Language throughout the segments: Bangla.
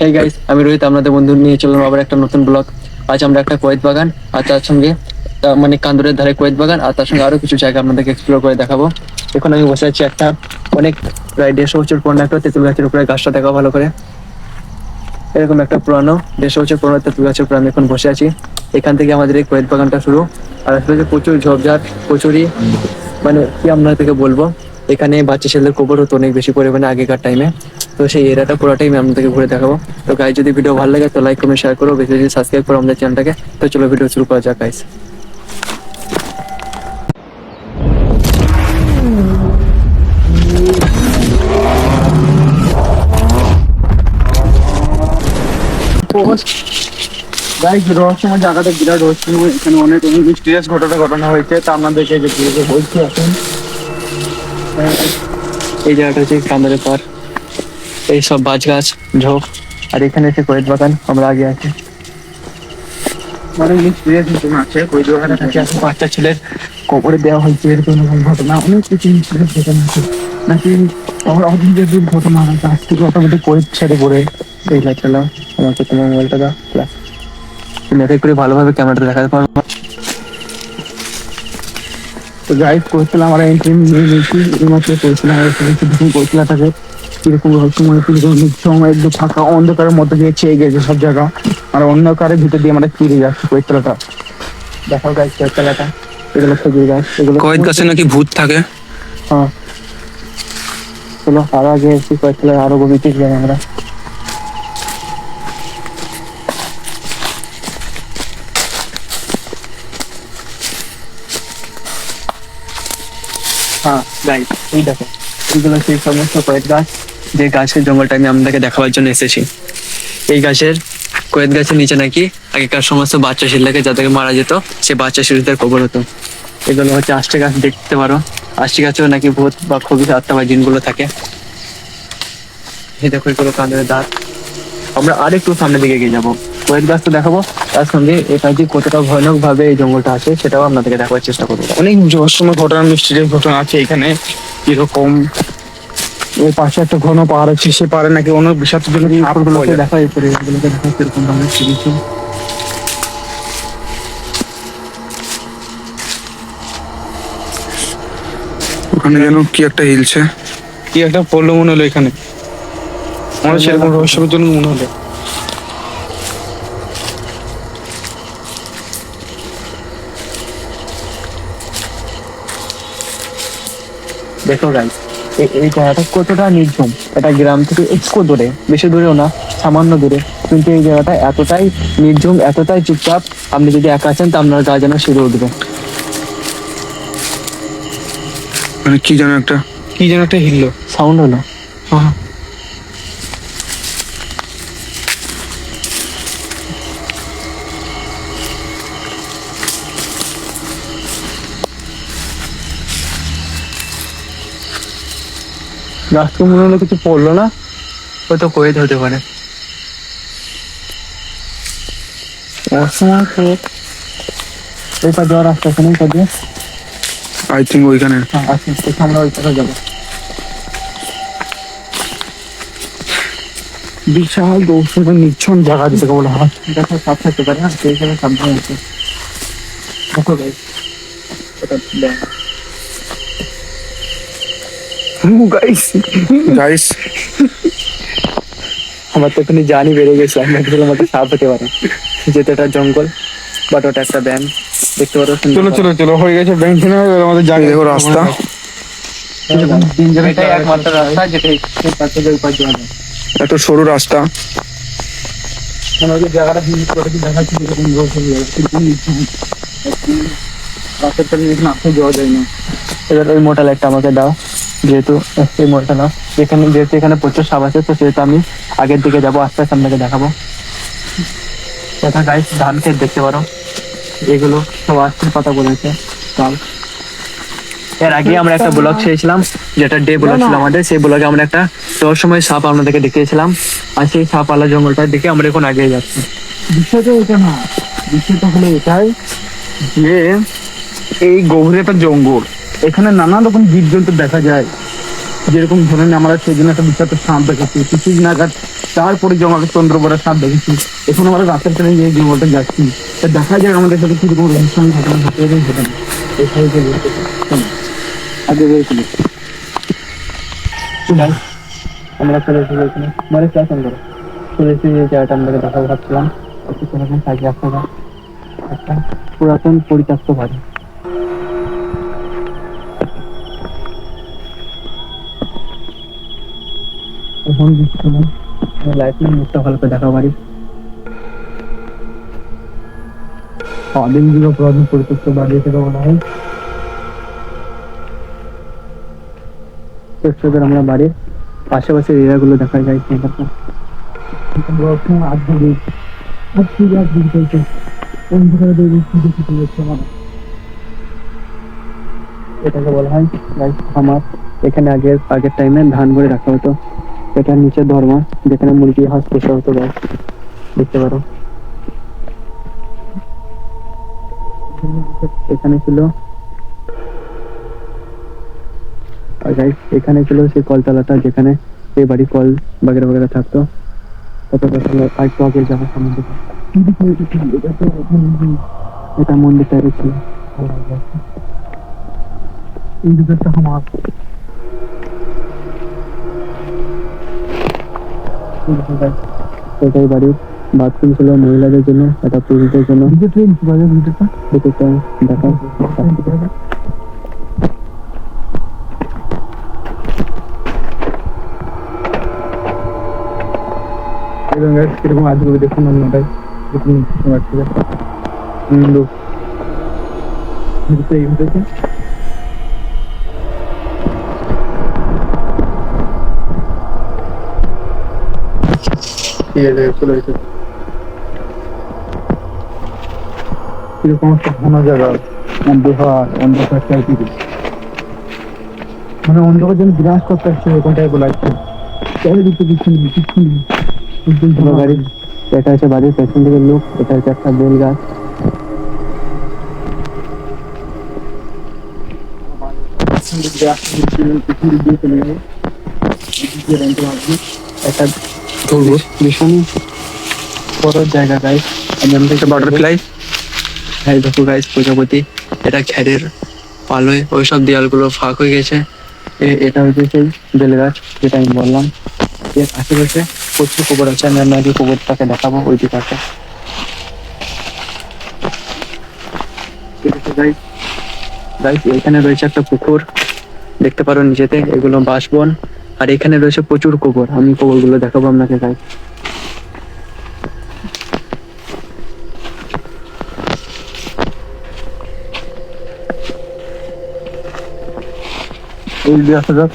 হেই গাইস, আমি রোহিত আপনাদের বন্ধু নিয়ে চললাম আবার একটা নতুন ব্লগ। আজ আমরা একটা কোয়েত বাগান আর তার সঙ্গে মানে কান্দুরের ধারে কোয়েত বাগান আর তার সঙ্গে আরো কিছু জায়গা আপনাদেরকে এক্সপ্লোর করে দেখাবো। এখন আমি বসে আছি একটা অনেক প্রায় 150 বছর পুরনো একটা তেঁতুল গাছের উপরে। গাছটা দেখাও ভালো করে। এরকম একটা পুরানো 150 বছর পুরনো তেঁতুল গাছের উপরে আমি এখন বসে আছি। এখান থেকে আমাদের এই কোয়েত বাগানটা শুরু। আর আসলে প্রচুর ঝোপঝাড়, প্রচুরই মানে কি আপনাদেরকে বলবো, এখানে বাচ্চা ছেলেদের কবর হতো অনেক বেশি পরিমাণে আগেকার টাইমে। তো সেই এরিয়াটা পুরোটাই আমি আপনাদেরকে ঘুরে দেখাবো। তো গাইস, যদি ভিডিও ভালো লাগে তো লাইক কমেন্ট শেয়ার করো, বেশি বেশি সাবস্ক্রাইব করো আমাদের চ্যানেলটাকে। তো চলো ভিডিও শুরু করা যাক গাইস। গাইস, রহস্যময় জায়গাটা বিরাট রহস্যময়। এখানে অনেক অনেক মিস্টিরিয়াস ঘটনা হয়েছে, তা আপনাদেরকে যে বলছি এখন। এই জায়গাটা হচ্ছে কান্দারের পার, এই সব গাছ গাছ ঝোপ, আর এখানে হচ্ছে কোয়েত বাগান। আমরা আগে আছি। অনেক মিস্টিরিয়াস ঘটনা আছে। ওই জায়গাটা নাকি এখন বাচ্চা ছেলের কবরে দেওয়া হয়েছে, এরকম এরকম ঘটনা অনেক কিছু মিস্টিরিয়াস ঘটনা আছে। নাকি আমার অদ্ভুত ঘটনা আছে। আজ থেকে অটোমেটিক কোয়েত ছেড়ে পড়ে। এই লাইট চালাও, আমাকে তোমার মোবাইলটা দাও প্লাস তুমি এটাই করে ভালোভাবে ক্যামেরাটা দেখাতে পারবো। তো গাইড করেছিলাম, আমরা এন্ট্রি নিয়ে নিয়েছি। এইমাত্র করেছিলাম করেছিলাম তাকে কিরকম রহস্যময়, কিরকম একদম ফাঁকা অন্ধকারের মধ্যে দিয়ে চেয়ে গেছে সব জায়গা। আর অন্ধকারের ভিতর দিয়ে আমরা ফিরে যাচ্ছি কৈতলাটা। দেখাও গাছ কোয়েতলাটা। এগুলো খেজুর গাছ, এগুলো কয়েক গাছে নাকি ভূত থাকে। হ্যাঁ, চলো আরো আগে এসেছি কয়েকতলায়, আরো গভীরতে গেলাম আমরা। হ্যাঁ গাইস, এই দেখো, এগুলো সেই সমস্ত কয়েক গাছ যে গাছের জঙ্গলটা আমি আপনাদেরকে দেখাবার জন্য এসেছি। এই গাছের কয়েক গাছের নিচে নাকি আগেকার সমস্ত বাচ্চা শিশুদেরকে যাদেরকে মারা যেত, সে বাচ্চা শিশুদের কবর হতো। এগুলো হচ্ছে আষ্টে গাছ, দেখতে পারো। আষ্টে গাছেও নাকি ভূত বা খুবই আত্মা বা জিনগুলো থাকে। এই দেখো, এগুলো কাঁধের দাঁত। আমরা আরেকটু সামনের দিকে এগিয়ে যাবো, কয়েক গাছ তো দেখাবো, তার সঙ্গে এটা যে কতটা ভয়ানক ভাবে এই জঙ্গলটা আছে সেটাও আপনাদেরকে দেখাবার চেষ্টা করবো। অনেক রহস্যময় ঘটনা, মিস্টিরিয়াস ঘটনা আছে এখানে। কিরকম ওই পাশে একটা ঘন পাহাড় আছে, সে পাহাড়ে নাকি অনেক বিষাক্ত জন্য এগুলোকে দেখা, এরপরে এগুলোকে দেখা কিরকম ভাবে সিরিয়েছে। ওখানে যেন কি একটা হিলছে, কি একটা পড়লো মনে হলো এখানে। আমার সেরকম রহস্যের জন্য মনে হলো। দেখো গাইস, এই জায়গাটা কতটা নির্ঝুম। এটা গ্রাম থেকে একটু দূরে, বেশি দূরেও না, সামান্য দূরে। কিন্তু এই জায়গাটা এতটাই নির্ঝুম, এতটাই চুপচাপ, আপনি যদি একা আছেন তা আপনার গা যেন শিরে উঠবে। মানে কি যেন একটা হিললো, সাউন্ড হলো। হ্যাঁ। গাছকে মনে হলো কিছু পড়লো না, হয়তো কোয়েত হতে পারে। ওই পা যাওয়ার রাস্তা আছে না, ওই পা দিয়ে। আই থিঙ্ক ওইখানে। হ্যাঁ আচ্ছা, দেখে আমরা ওই পাশে যাবো। বিশাল দৌড় নিচ্ছন জায়গা যেটাকে বলা হয়। দেখো, সাপ থাকতে পারে, হ্যাঁ সেই হিসাবে সাবধান আছে। দেখো গাইস, ওটা ব্যাঙ। গাইস, আমার তো এখানে জানি বেড়ে গেছে, আমি ভেবেছিলাম ওটা সাপ হতে পারে, যেহেতু এটা জঙ্গল, বাট ওটা একটা ব্যাঙ। দেখতে পারো, চলো হয়ে গেছে ব্যাংক থেকে। আমাদের জায়গা দেখো, রাস্তা এটাই একমাত্র রাস্তা যেটা এই পাশ থেকে ওই পাশ যাওয়া যায়। এত সরু রাস্তা। মানে ওই যে জায়গাটা ভিজিট করে কি দেখাচ্ছি, এরকম রয়েছে জায়গা, কিন্তু নিচ্ছি রাস্তাটা নিয়ে এখানে আসতে যাওয়া যায় না। এবার ওই মোটা লাইটটা আমাকে দাও, যেহেতু এই মোটা না, যেহেতু এখানে প্রচুর সাপ আছে, তো সেহেতু আমি আগের দিকে যাবো, আস্তে আস্তে আপনাকে দেখাবো। এটা গাইস ধান ক্ষেত, দেখতে পারো, এগুলো সব আস্তের পাতা বলেছে চাল। এর আগে আমরা একটা ব্লগ ছেড়েছিলাম, যেটা ডে ব্লগ ছিল আমাদের। সেই ব্লগে আমরা একটা রহস্যময় সাপ আপনাদেরকে দেখিয়েছিলাম, আর সেই সাপ আলা জঙ্গলটা দেখে আমরা এখন আগে যাচ্ছি। বিষয়টা এটা না, বিষয়টা হলো এটাই যে এই গভীর একটা জঙ্গল, এখানে নানা রকম জীবজন্তু দেখা যায়। যেরকম ধরেন আমরা সেই জন্য একটা বিষাক্ত সাপ দেখেছি, কিছু নাগাদ তারপরে জমাকে চন্দ্রপড়া সাপ দেখেছি। এখন আমরা রাতের ট্রেনে যে জঙ্গলটা যাচ্ছি, তা দেখা যায় আমাদের সাথে কিরকম অনুষ্ঠান ঘটনা ঘটে সেটা এই সাইডে আগে বেরিয়েছিল। আমরা চলে এসেছি এখানে, মানে ক্লাস অন করো, চলে এসেছি যে জায়গাটা আমাদেরকে দেখা ভাবছিলাম। সেরকম সাইডে রাস্তাটা একটা পুরাতন পরিত্যক্ত বাড়ি। এখন লাইট নিয়ে মুখটা ভালো করে দেখা বাড়ি আদিম যুগ পুরাতন পরিত্যক্ত বাড়ি থেকে বলা হয়। চেষ্টাদের আমরা বাড়ির পাশাপাশি এরিয়াগুলো দেখা যায়। আধুনিক এটাকে বলা হয় খামার। এখানে আগের টাইমে ধান করে রাখা হতো। এটা নিচে ধর্মা, যেখানে মুরগি হাঁস পোষা হতো। গাছ দেখতে পারো, এখানে ছিল এখানে ছিল সেই কলতলাটা, যেখানে এই বাড়ি কল বাগেরা বাগেরা থাকতো। আরেকটু আগে যাবো সামনে দিকে। এটা মন্দির টাইপের ছিল। এই দিকটা আমার এটাই বাড়ির বাথরুম ছিল মহিলাদের জন্য, এটা পুরুষদের জন্য। দেখা কিরকম আজকে দেখুন অন্যটাই চলে এসেছে। কিরকম একটা ঘন জায়গা, অন্ধকার চাইতে, মানে অন্ধকার যেন বিনাশ করতে আসছে এরকমটাই বলা হচ্ছে। চারিদিকে কিছু নেই, কিছু নেই। এটা হচ্ছে বাড়ির পেছন দিকের লোক। এটা হচ্ছে একটা বেল গাছ। একটা ভীষণ বড় জায়গা গাইস। বাটারফ্লাই দেখো গাইস, প্রজাপতি। এটা খ্যারের পালয়, ওইসব দেয়ালগুলো ফাঁক হয়ে গেছে। এটা হচ্ছে সেই বেল গাছ যেটা আমি বললাম। এর আশেপাশে প্রচুর কবর আছে। আমি আপনাকে কবরটাকে দেখাবো ওই দিকে। এখানে রয়েছে একটা পুকুর, দেখতে পারো নিচেতে। এগুলো বাঁশবন। আর এখানে রয়েছে প্রচুর কবর। আমি কবরগুলো দেখাবো আপনাকে গাইস। এই দিয়ে আসা যাক।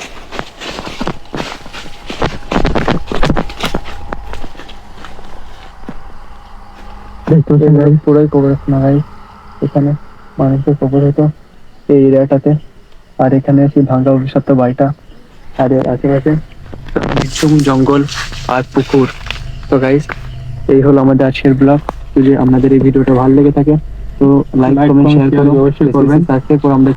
পুরোই কবরস্থান গাইস। এখানে মানুষের কবর হতো এই এরিয়াটাতে। আর এখানে সেই ভাঙ্গা অভিশপ্ত বাড়িটা, আর এর আশেপাশে নিঝুম জঙ্গল আর পুকুর। তো গাইস, এই হলো আমাদের আজকের ব্লগ। যদি আপনাদের এই ভিডিওটা ভালো লেগে থাকে তো লাইক কমেন্ট শেয়ার করুন, অবশ্যই করবেন। তারপর আমরা